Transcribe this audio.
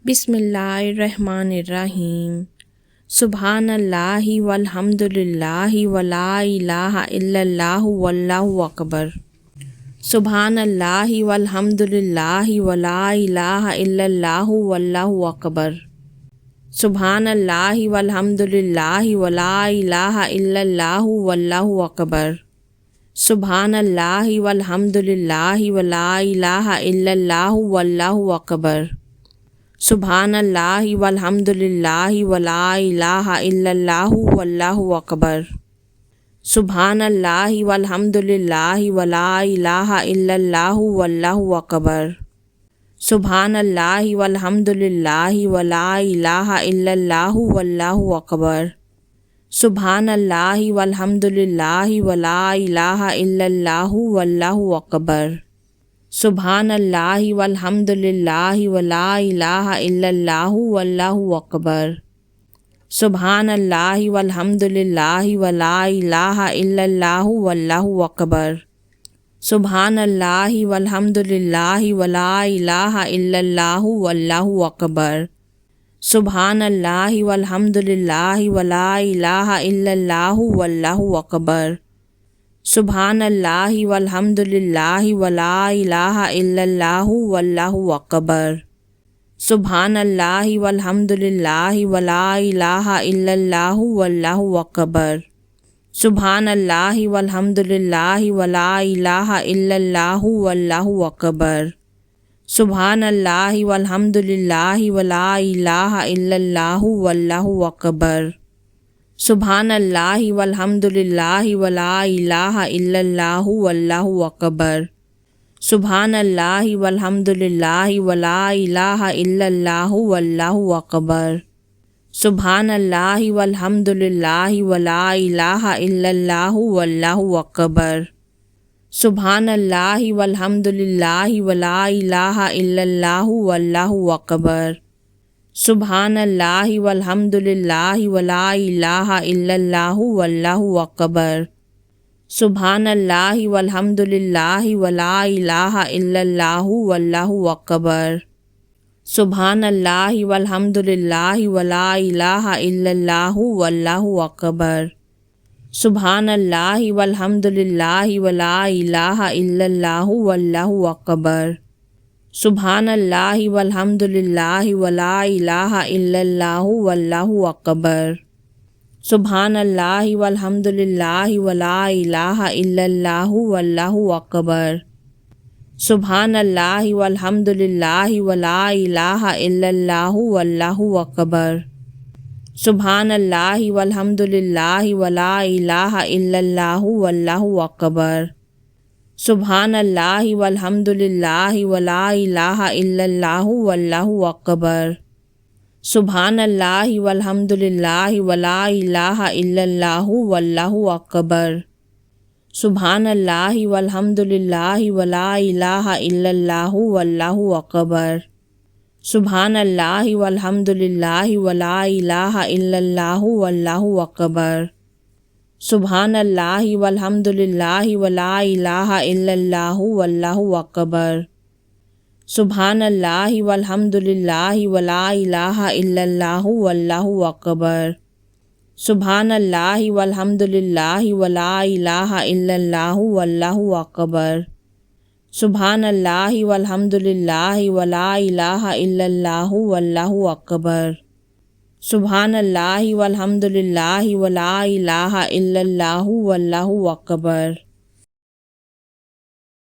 بسم اللہ الرحمن الرحیم۔ سبحان اللہ والحمد للہ ولا الہ الا اللہ واللہ اکبر۔ سبحان اللہ والحمد للہ ولا الہ الا اللہ واللہ اکبر۔ سبحان اللہ والحمد للہ ولا الہ الا اللہ واللہ اکبر۔ سبحان اللہ والحمد للہ ولا الہ الا اللہ واللہ اکبر۔ سبحان اللہ والحمد للہ ولا الہ الا اللہ واللہ اکبر۔ سبحان اللہ والحمد للہ ولا الہ الا اللہ واللہ اکبر۔ سبحان اللہ والحمد للہ ولا الہ الا اللہ واللہ اکبر۔ سبحان اللہ والحمد للہ ولا الہ الا اللہ واللہ اکبر۔ سبحان اللہ والحمد للہ ولا الہ الا اللہ واللہ اکبر۔ سبحان اللہ والحمد للہ ولا الہ الا اللہ واللہ اکبر۔ سبحان اللہ والحمد للہ ولا الہ الا اللہ واللہ اکبر۔ سبحان اللہ والحمد للہ ولا الہ الا اللہ واللہ اکبر۔ سبحان اللہ والحمد للہ ولا الہ الا اللہ واللہ اکبر۔ سبحان اللہ والحمد للہ ولا الہ الا اللہ واللہ اکبر۔ سبحان اللہ والحمد للہ ولا الہ الا اللہ واللہ اکبر۔ سبحان اللہ والحمد للہ ولا الہ الا اللہ واللہ اکبر۔ سبحان اللہ والحمد للہ ولا الہ الا اللہ واللہ اکبر۔ سبحان اللہ والحمد للہ ولا الہ الا اللہ واللہ اکبر۔ سبحان اللہ والحمد للہ ولا الہ الا اللہ واللہ اکبر۔ سبحان اللہ والحمد للہ ولا الہ الا اللہ واللہ اکبر۔ سبحان اللہ والحمد للہ ولا الہ الا اللہ واللہ اکبر۔ سبحان اللہ والحمد للہ ولا الہ الا اللہ واللہ اکبر۔ سبحان اللہ والحمد للہ ولا الہ الا اللہ واللہ اکبر۔ سبحان اللہ والحمد للہ ولا الہ الا اللہ واللہ اکبر۔ سبحان اللہ والحمد للہ ولا الہ الا اللہ واللہ اکبر۔ سبحان اللہ والحمد للہ ولا الہ الا اللہ واللہ اکبر۔ سبحان اللہ والحمد للہ ولا الہ الا اللہ واللہ اکبر۔ سبحان اللہ والحمد للہ ولا الہ الا اللہ واللہ اکبر۔ سبحان اللہ والحمد للہ ولا الہ الا اللہ واللہ اکبر۔ سبحان اللہ والحمد للہ ولا الہ الا اللہ واللہ اکبر۔ سبحان اللہ والحمد للہ ولا الہ الا اللہ واللہ اکبر۔ سبحان اللہ والحمد للہ ولا الہ الا اللہ واللہ اکبر۔ سبحان اللہ والحمد للہ ولا الہ الا اللہ واللہ اکبر۔ سبحان اللہ والحمد للہ ولا الہ الا اللہ واللہ اکبر۔ سبحان اللہ والحمد للہ ولا الہ الا اللہ واللہ اکبر۔ سبحان اللہ والحمد للہ ولا الہ الا اللہ واللہ اکبر۔ سبحان اللہ والحمد للہ ولا الہ الا اللہ واللہ اکبر۔